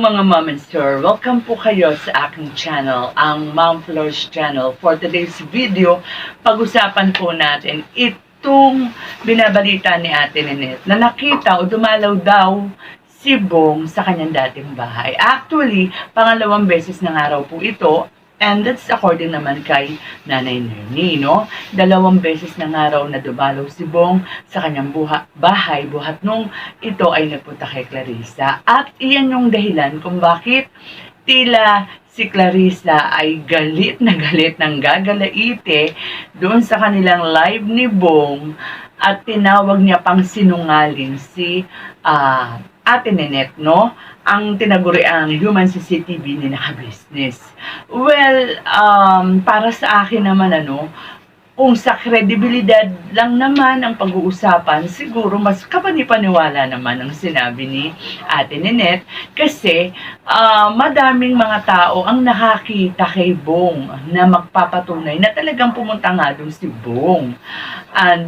mga mom and sir, welcome po kayo sa aking channel, ang Mom Flores channel. For today's video, pag-usapan po natin itong binabalita ni Ate Ninette na nakita o dumalaw daw si Bong sa kanyang dating bahay. Actually, pangalawang beses na nga raw po ito. And that's according naman kay Nanay Nernie, no? Dalawang beses na nga raw na dumalaw si Bong sa kanyang bahay, buhat nung ito ay nagpunta kay Clarissa. At iyan yung dahilan kung bakit tila si Clarissa ay galit ng gagalaite doon sa kanilang live ni Bong at tinawag niya pang sinungaling si Ate Ninette, no? Ang tinaguri ang human CCTV ni naka-business. Well, para sa akin naman, kung sa kredibilidad lang naman ang pag-uusapan, siguro mas kapanipaniwala naman ang sinabi ni Ate Ninette kasi madaming mga tao ang nakakita kay Bong na magpapatunay na talagang pumunta nga doon si Bong.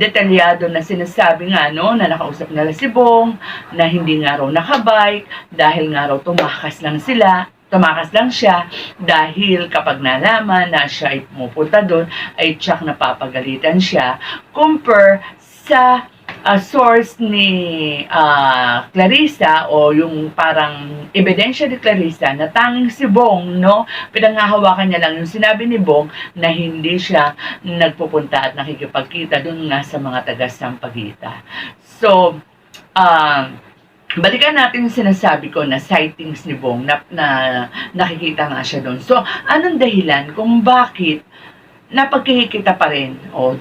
Detalyado na sinasabi nga na nakausap nila si Bong, na hindi nga raw nakabike dahil nga raw tumakas lang siya dahil kapag nalaman na siya ay pumupunta doon ay tsak napapagalitan siya compare sa source ni Clarissa o yung parang ebidensya ni Clarissa na tanging si Bong, pinanghahawakan niya lang yung sinabi ni Bong na hindi siya nagpupunta at nakikipagkita doon nga sa mga taga-Sampaguita. So, balikan natin yung sinasabi ko na sightings ni Bong na nakikita nga siya doon. So, anong dahilan kung bakit napagkikita pa rin o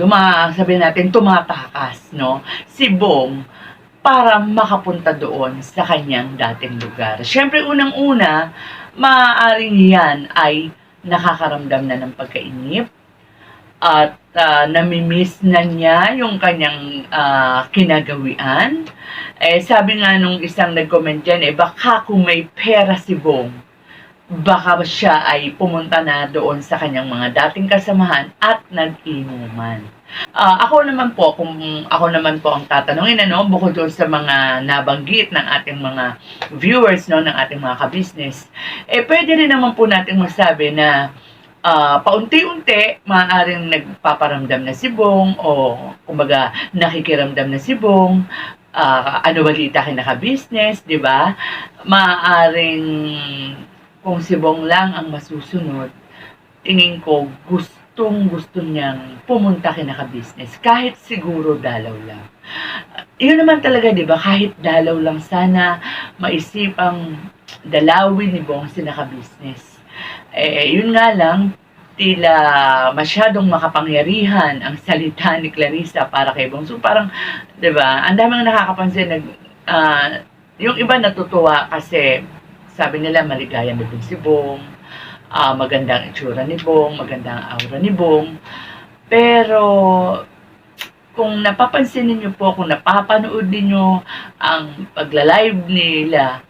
sabihin natin tumatakas si Bong para makapunta doon sa kanyang dating lugar? Siyempre, unang-una, maaaring yan ay nakakaramdam na ng pagkainip at namimiss na niya yung kanyang kinagawian. Sabi nga nung isang nag-comment dyan, baka kung may pera si Bong, baka siya ay pumunta na doon sa kanyang mga dating kasamahan at nag-inuman. Ako naman po ang tatanungin, bukod doon sa mga nabanggit ng ating mga viewers, ng ating mga ka-business, pwede rin naman po natin masabi na paunti-unti, maaaring nagpaparamdam na si Bong o kumbaga nakikiramdam na si Bong, balita kay naka-business, di ba? Maaaring kung si Bong lang ang masusunod, tingin ko gusto niyang pumunta kay naka-business kahit siguro dalaw lang. Yun naman talaga, di ba? Kahit dalaw lang, sana maisipang dalawin ni Bong si naka-business. Yun nga lang, tila masyadong makapangyarihan ang salita ni Clarissa para kay Bong. So parang, 'di ba? Ang daming nakakapansin yung iba natutuwa kasi sabi nila maligaya na din si Bong, magandang itsura ni Bong, magandang aura ni Bong. Pero kung napapansin niyo po, kung napapanood niyo ang pagla-live nila,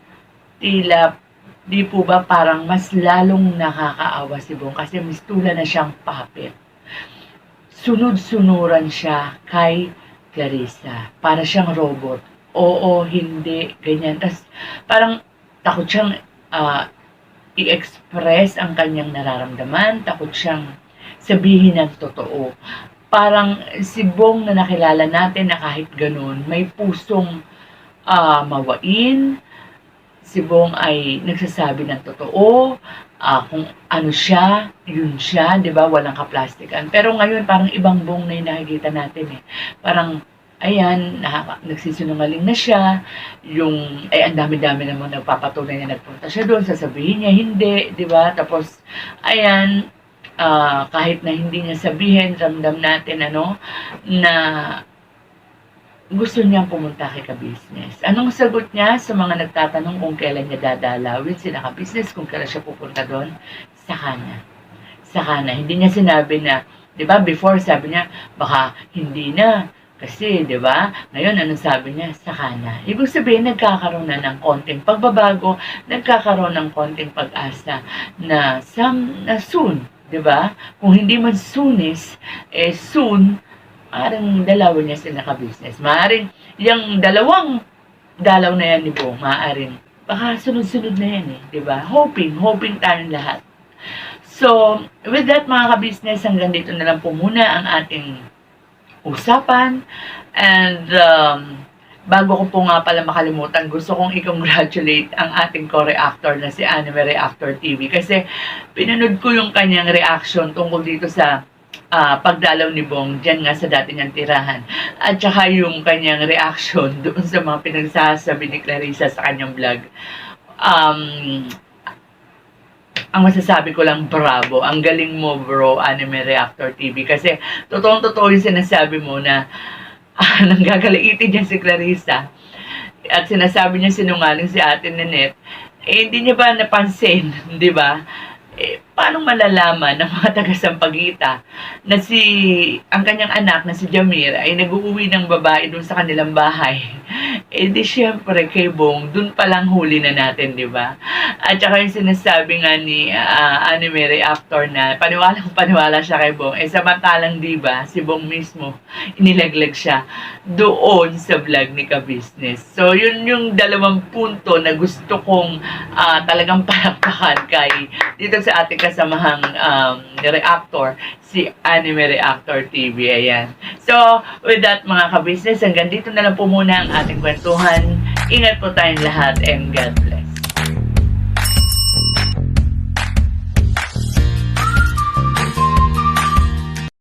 tila di po ba parang mas lalong nakakaawa si Bong kasi mistula na siyang puppet. Sunod-sunuran siya kay Clarissa. Para siyang robot. Oo, hindi, ganyan. Tapos parang takot siyang i-express ang kanyang nararamdaman. Takot siyang sabihin ng totoo. Parang si Bong na nakilala natin na kahit ganun, may pusong mawain. Si Bong ay nagsasabi ng totoo, kung ano siya, yun siya, di ba? Walang kaplastikan. Pero ngayon, parang ibang Bong na yung nakikita natin Parang, ayan, nagsisinungaling na siya, ang dami-dami namang nagpapatunay na nagpunta siya doon, sasabihin niya, hindi, di ba? Tapos, ayan, kahit na hindi niya sabihin, ramdam natin, na gusto niyang pumunta kay ka-business. Anong sagot niya sa mga nagtatanong kung kailan niya dadalawin sila ka-business, kung kailan siya pupunta doon? Saka na. Hindi niya sinabi na, di ba, before sabi niya, baka hindi na. Kasi, di ba, ngayon anong sabi niya? Saka na. Ibig sabihin, nagkakaroon na ng konting pagbabago, nagkakaroon ng konting pag-asa na soon, di ba? Kung hindi man soon, maaaring dalawin niya sila ka-business. Maaaring yung dalawang dalaw na yan ni Bong, maaaring baka sunod-sunod na yan eh, di ba? Hoping tayong lahat. So, with that mga ka-business, hanggang dito na lang po muna ang ating usapan. And bago ko po nga pala makalimutan, gusto kong i-congratulate ang ating co-reactor na si Anime Reactor TV kasi pinanood ko yung kanyang reaction tungkol dito sa pagdalaw ni Bong dyan nga sa dati niyang tirahan. At saka yung kanyang reaction doon sa mga pinagsasabi ni Clarissa sa kanyang vlog. Ang masasabi ko lang, bravo. Ang galing mo, bro, Anime Reactor TV. Kasi, totoong-totoo yung sinasabi mo na nanggagaliitin niya si Clarissa. At sinasabi niya sinungaling si Ate Nanette. Eh, hindi niya ba napansin, di ba? Eh, paano malalaman ng mga taga-Sampaguita na ang kanyang anak na si Jamir ay nag-uuwi ng babae dun sa kanilang bahay? Eh di syempre kay Bong, dun palang huli na natin, di ba? At saka yung sinasabi nga ni Anime Reactor na paniwala siya kay Bong. Eh samantalang di ba, si Bong mismo, inilaglag siya doon sa vlog ni Ka-Business. So yun yung dalawang punto na gusto kong talagang palakpakan kay dito sa ating kasamahang reactor, si Anime Reactor TV. Ayan. So, with that mga ka-business, hanggang dito na lang po muna ang ating kwentuhan. Ingat po tayong lahat and God bless.